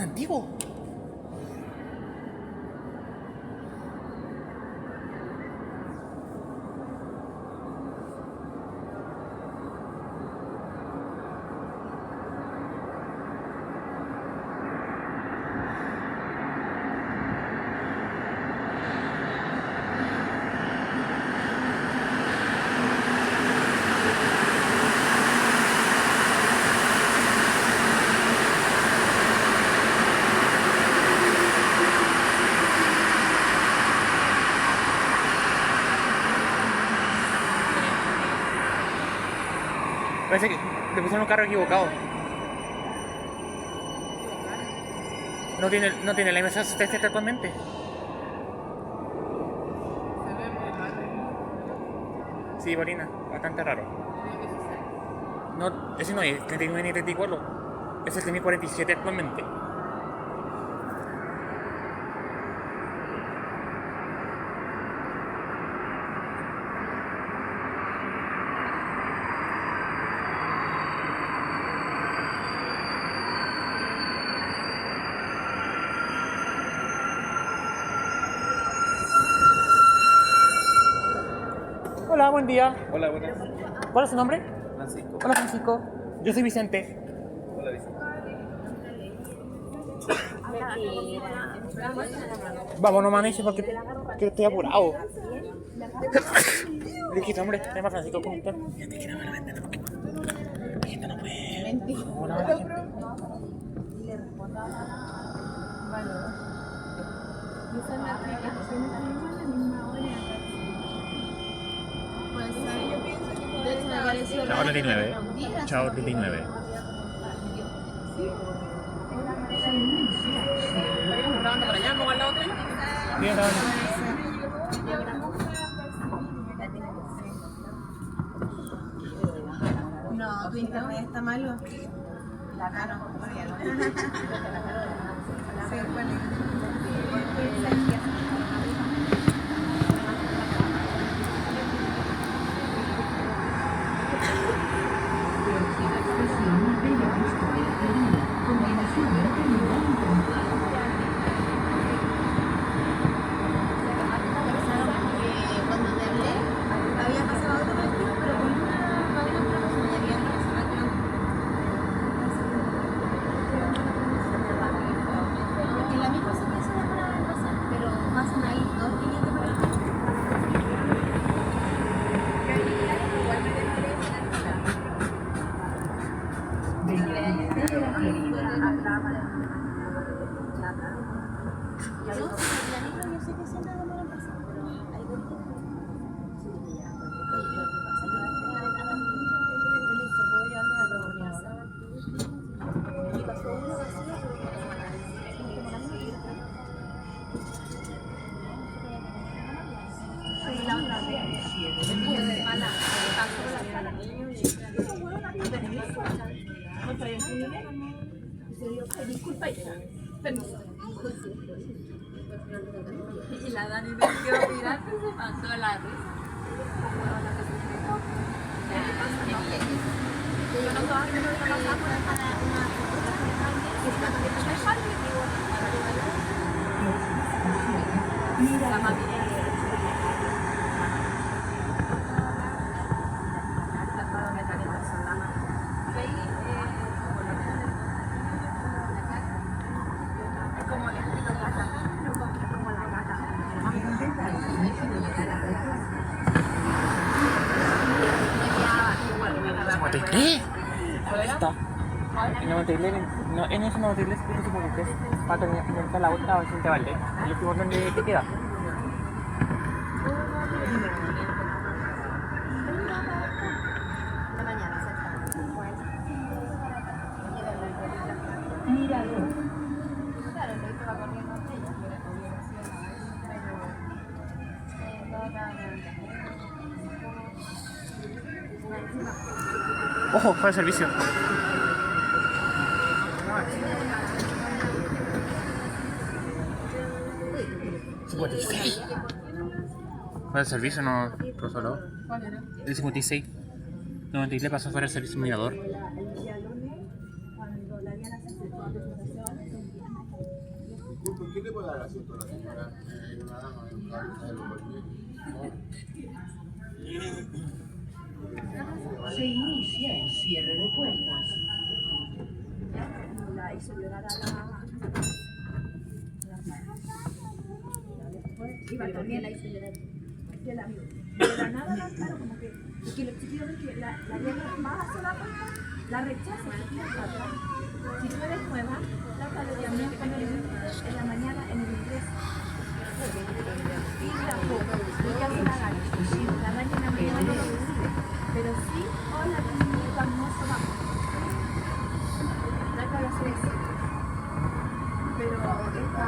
antiguo. Parece que le pusieron un carro equivocado. No tiene la misma asistencia que actualmente. Sí, Bolina, bastante raro. No, ese no es 39 ni 34. Es el 3047 actualmente. Hola, buen día. Hola, buenas. ¿Cuál es su nombre? Francisco. Hola, Francisco. Yo soy Vicente. Hola, Vicente. Vámonos, Maniche, porque estoy apurado. Le dije, hombre, se llama Francisco Conductor. Fíjate que no me lo venden porque la gente no puede. Hola, la gente. Chao, 39. Chao, 39. ¿Grabando para allá? ¿Vamos al lado de ella? Bien, grabando. No, tu internet está malo. Ah, no, todavía no. Sí, bueno. Cuando te hablé, había pasado automático, pero con una promoción ya había porque la misma se piensa para pasar, pero pasan ahí 2 líneas de para disculpa, hija. Permiso. Y la Dani me dio mirar y se mandó la risa. Yo no estaba haciendo otra cosa para una la mami. ¿Qué? Está. En la Montevideo, no, en ese Montevideo es tipo que es para terminar la otra Vicente Valde. El último donde te queda. Ojo, fue de servicio. Fue de servicio, no por solo. ¿Cuál era? El 56. 93 le pasó fuera del servicio mirador. le puede dar asiento a la señora? Hay una dama, hay un caballero, ¿sabe lo que Se inicia el cierre de puertas. La hizo llorar a Iba también la hizo llorar. De la nada la claro, como que los chiquillos ven que la vieja va hacia la puerta, la rechaza, se tira para atrás. Si tú eres nueva, trata de llamar en la mañana en el inglés. Y la boca, y que hace la araña. La araña en la mañana no lo recibe. Pero sí, hola, bienvenido al hermoso bajo. Trata de hacer eso. Pero esta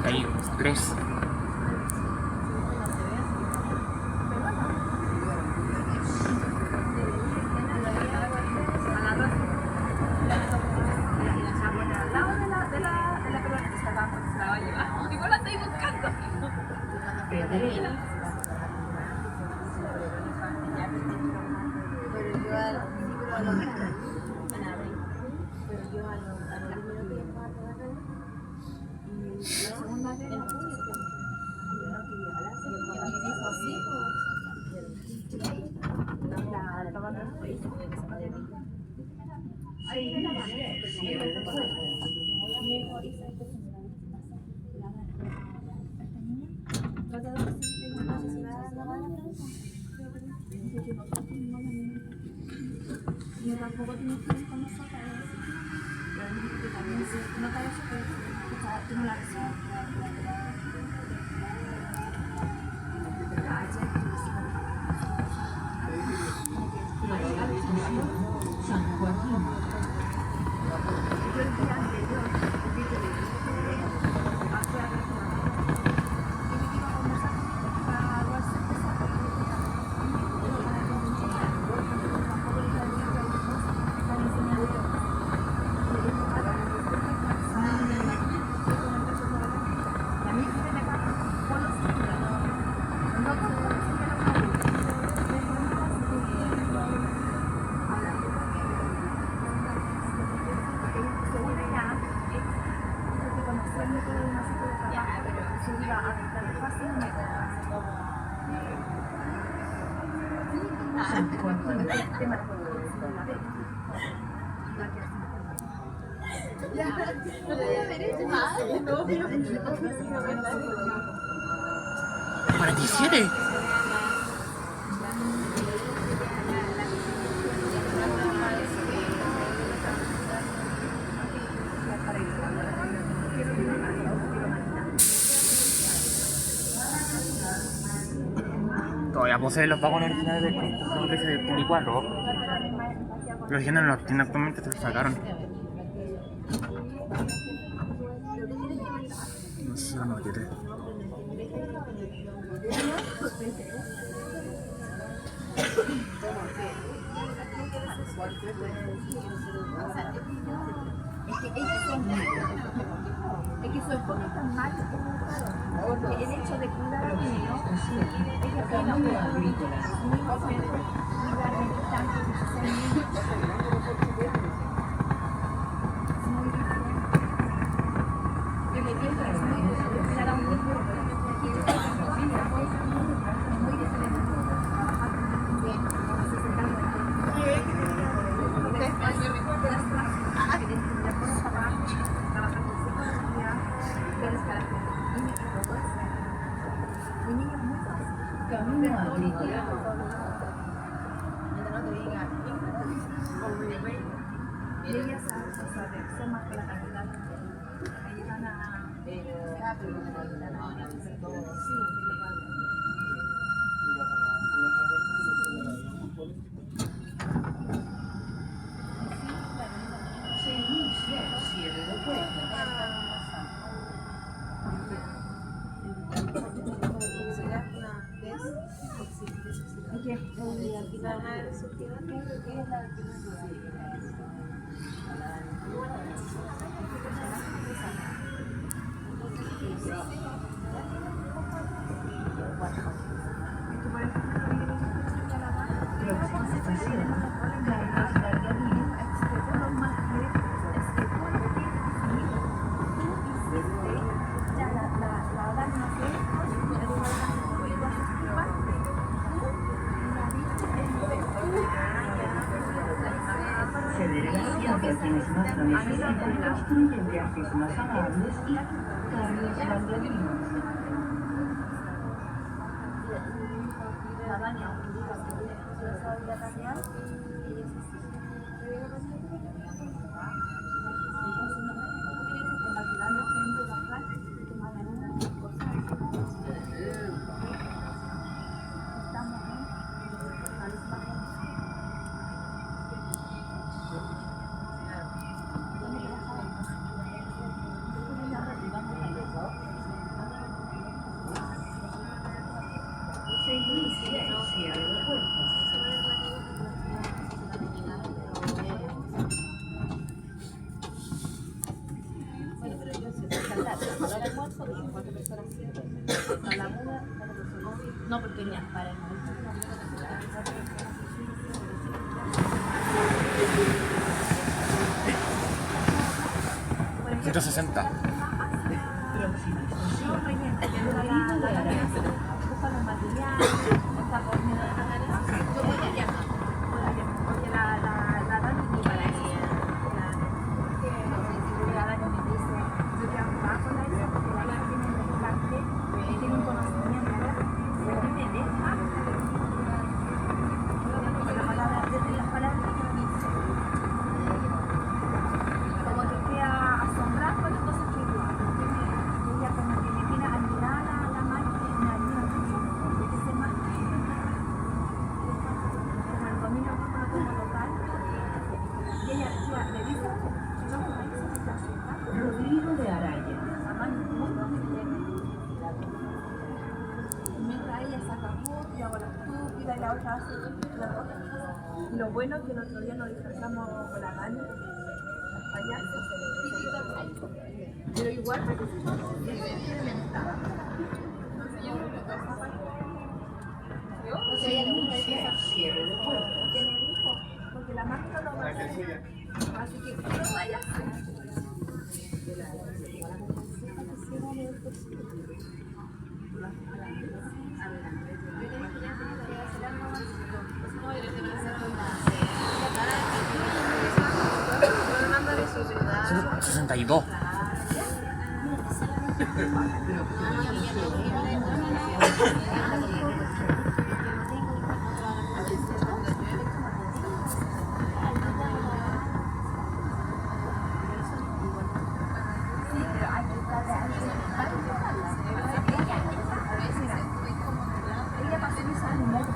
Hay 3. Igual la estoy buscando. Pedrera. Pero yo a los y la segunda vez Se inicia el cierre de puertas. yo tampoco tengo que ir con nosotros, pero dijo que también se nota eso que no la recibe. San Joaquín. Yo el día anterior, el día que le dije, hace a y me iba a conversar para algo así, San Joaquín. ¡47! Todavía posee los vagones originales del 24. Los que no los tienen actualmente, se los sacaron. No sé si lo noté. Es que su enfoque es tan mal, porque el hecho de cuidar al niño, ella tiene un agrícolas. muy importante, cuidar de tanto que sea el niño. Es muy diferente. Que me tiene que cuidar a un niño que es muy diferente. Trabajar con un niño de 60 años. Camino agrícola. Y ella sabe, son más que la cantidad. Ahí van a... Se inicia el cierre de puertas. Próxima estación, Carlos Valladolid. quienes más lo necesitan construyen viajes más amables y cambios magnánimos. Se inicia el cierre de puertas. No, porque ya, para el momento. 160. Próxima estación. Rodrigo de Araya. Busca los materiales, está por miedo de ganar. Yo voy allá. Porque la Dani ni para ella. Porque la Dani me dice, yo te hago con la Isa porque la Isa tiene un desplante y tiene un conocimiento. Si a mí me deja, con la palabra, desde las palabras que me dice, como que queda asombrada con las cosas que yo hago. Ella como que me tiene admirada la mano y me admira mucho de que se más como el dominio como local y ella le dice yo como dice que te acepta Rodrigo de Araya. la mano muy y mientras ella saca fotos y hago la estúpida y la otra hace la otra. Y lo bueno es que el otro día nos disfrazamos con la Dani las payasas pero igual Se inicia el cierre de puertas. porque me dijo, porque la máquina lo va a hacer. Así que no vayas. Son 62. Ella pasó mis años.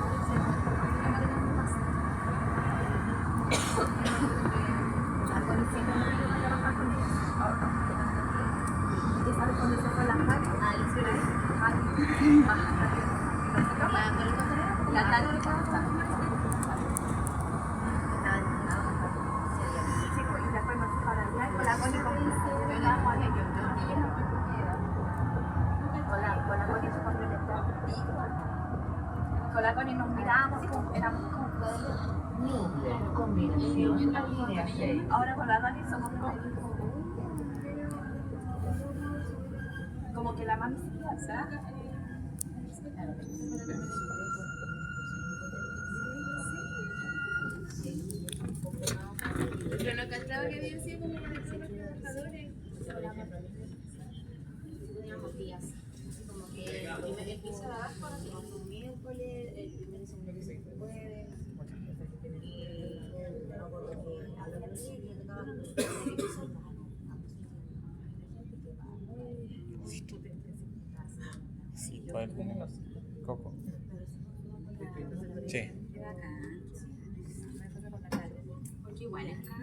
La táctica y después me fui para allá con la Connie con la Connie nos miramos y éramos como Núcleo, combinación, línea 6. ahora con la Dani somos como que la mami se piensa. Pero no cantaba que había sido como conexión a los trabajadores. Teníamos días. Así como que el piso de abajo lo hacíamos un miércoles, el primer y segundo piso el jueves. Y me acuerdo que había que le tocaba el piso. Sí, puede tenerlos. Coco. Sí. Porque igual acá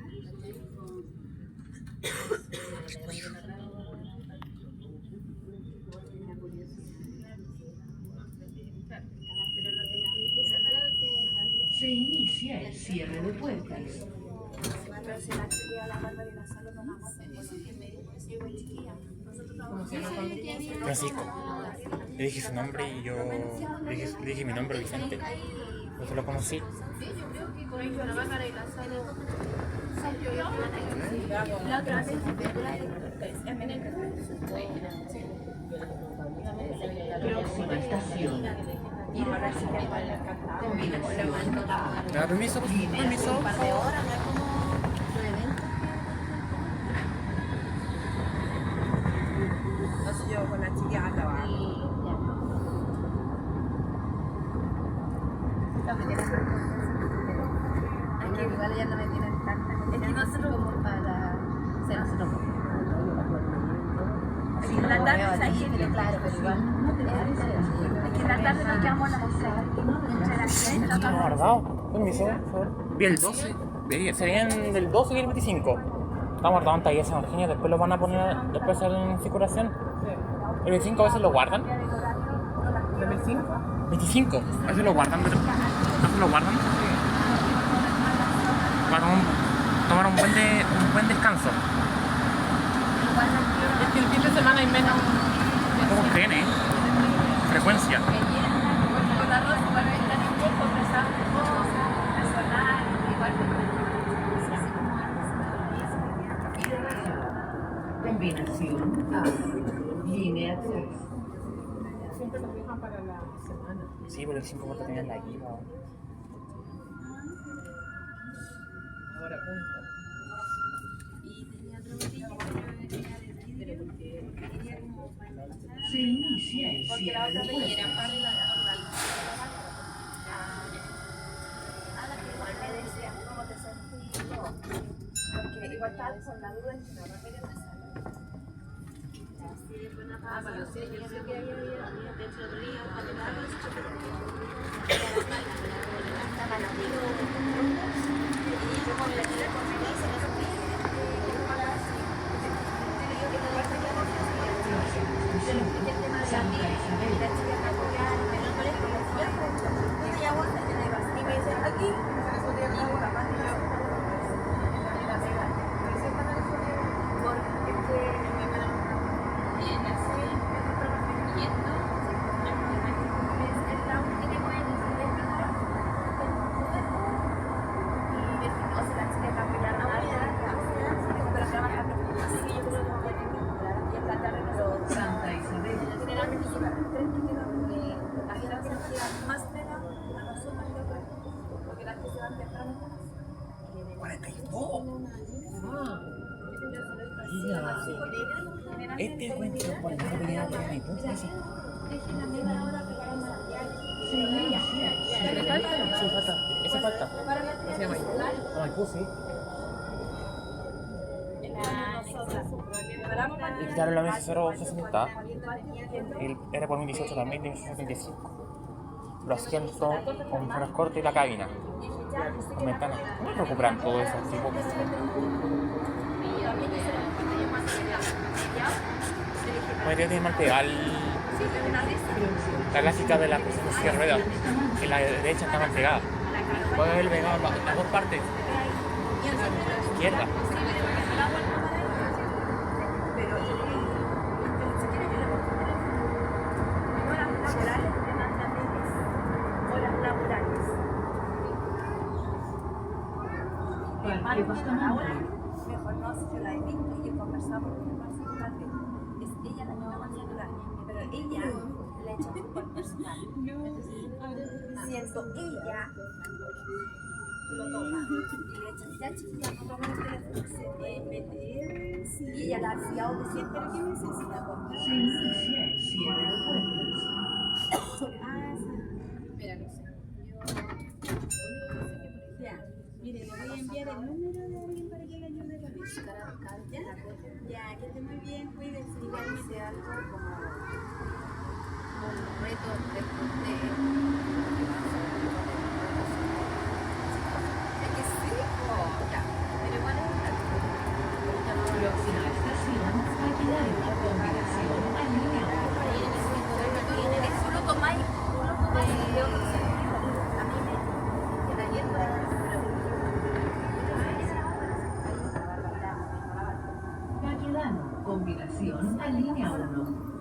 Se inicia el cierre de puertas. Francisco. Le dije su nombre y yo le dije mi nombre, Vicente. Yo se lo conocí. La otra vez Próxima estación. Combinación. ¿Me da permiso? Permiso. un par de horas, no es como los eventos En la tarde, ¿sabes qué? pero claro, pero igual no te parece. Es que en la tarde nos quedamos a la entre las 6 de la Estamos tarde. guardados. Permiso, por favor. Vi el 12. Serían del 12 y el 25. Estamos guardados en talleres San Eugenio. Después lo van a poner, después salen en circulación. El 25 a veces lo guardan. ¿El 25? 25. A veces lo guardan. A veces lo guardan. Para tomar un buen descanso. Es que el fin de semana hay menos. ¿Cómo creen, frecuencia? Con arroz, igual están un poco pesados, personal, igual Combinación A. Línea 3. Siempre nos dejan para la semana. Sí, pero el 5 porque tenían la guía. Ahora punta. Se inicia el Porque cierre la otra de me puertas. era para la a la que igual me decían cómo te sentís y todo. Porque igual estaba con la duda entre no quería empezar. Así después nada más. Yo sé que había de hecho otro día un patrón y estaba la digo y yo con la tira con mi se me sentí Santa Isabel. Santa Isabel. Generalmente llevan 3 que las que se quedan más pegadas a las otras que otras, porque las que se van temprano 42. Este cuento por la realidad de la hipótesis. Se inicia el cierre de puertas. Sí, falta. Ese falta. Se llama ahí. No, Maipú, sí. Y quitaron la mesa 060. Era por 2018 también, 1975. Los asientos con faros cortos y la cabina. Con ventanas. ¿Cómo recuperan todo eso? Tipo, la mayoría tiene mal pegada la clásica de la presión de silla de ruedas. En la derecha está mal pegada. Puede haber pegado las dos partes. Izquierda. Parque Bustamante. mejor no, si yo la he visto y he conversado con ella personalmente. Es ella la que toma el celular, pero ella le echa por personal. Entonces, siento ella que lo toma y le echa, ya chiquilla, no toma el teléfono, se mete y ella la ha fiado de siempre, pero ¿qué necesita? Se inicia el cierre de puertas. Mira, no sé. Ya, mire, le voy a enviar el número de alguien para que le ayude con eso. Ya, que esté muy bien, cuídense. Igual me hice algo como un reto después de... Es que sí, ya, pero igual es un reto. Próxima estación, Aquilano. Combinación a línea 1. Eso lo tomáis de otro sentido. A mí me queda ayer Aquilano. Combinación a línea 1.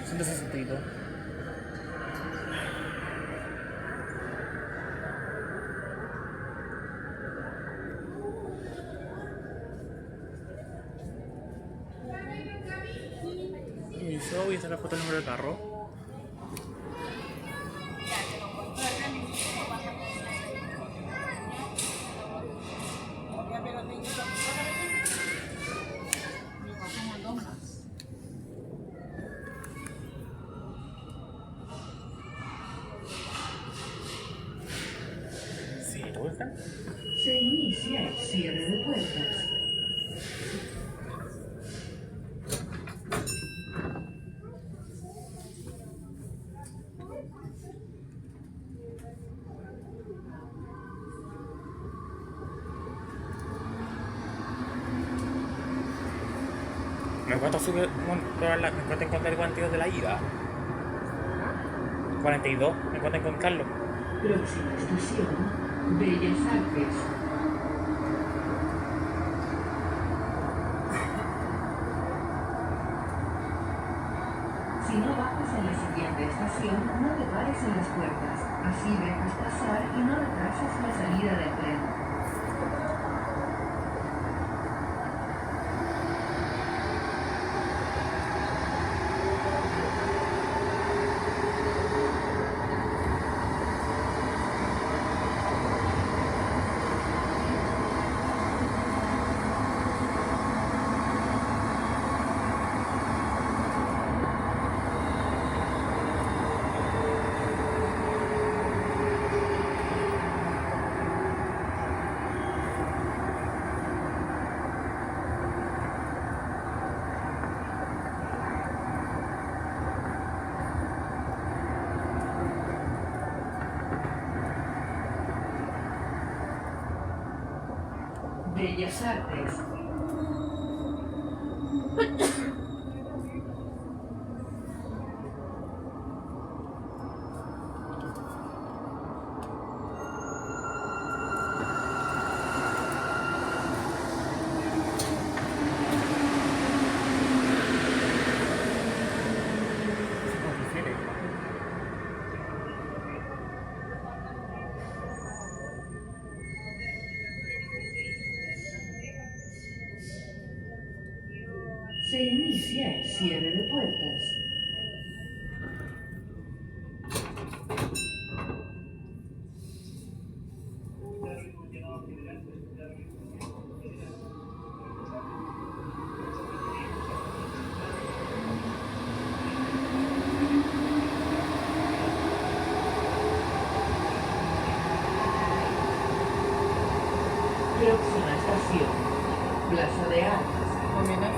Siento ese sentido. Y yo voy a hacer la foto del número del carro. gustan? Se inicia el cierre de puertas. Me cuesta subir, me cuesta encontrar el 42 de la ida. 42, me cuesta encontrarlo. Próxima estación, Bellas Artes. Si no bajas en la siguiente estación, no te pares en las puertas. Así dejas pasar y no retrasas la salida del tren. Bellas Artes. Se inicia el cierre de puertas. Próxima estación, Plaza de Armas.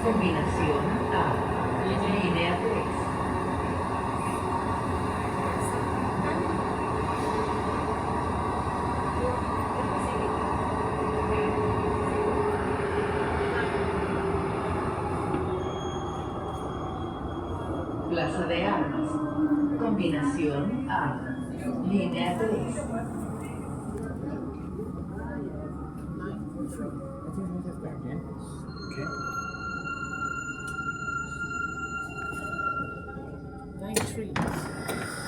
Combinación A, línea 3. Plaza de Armas. Combinación A, línea 3. ¿Qué? 9 trees.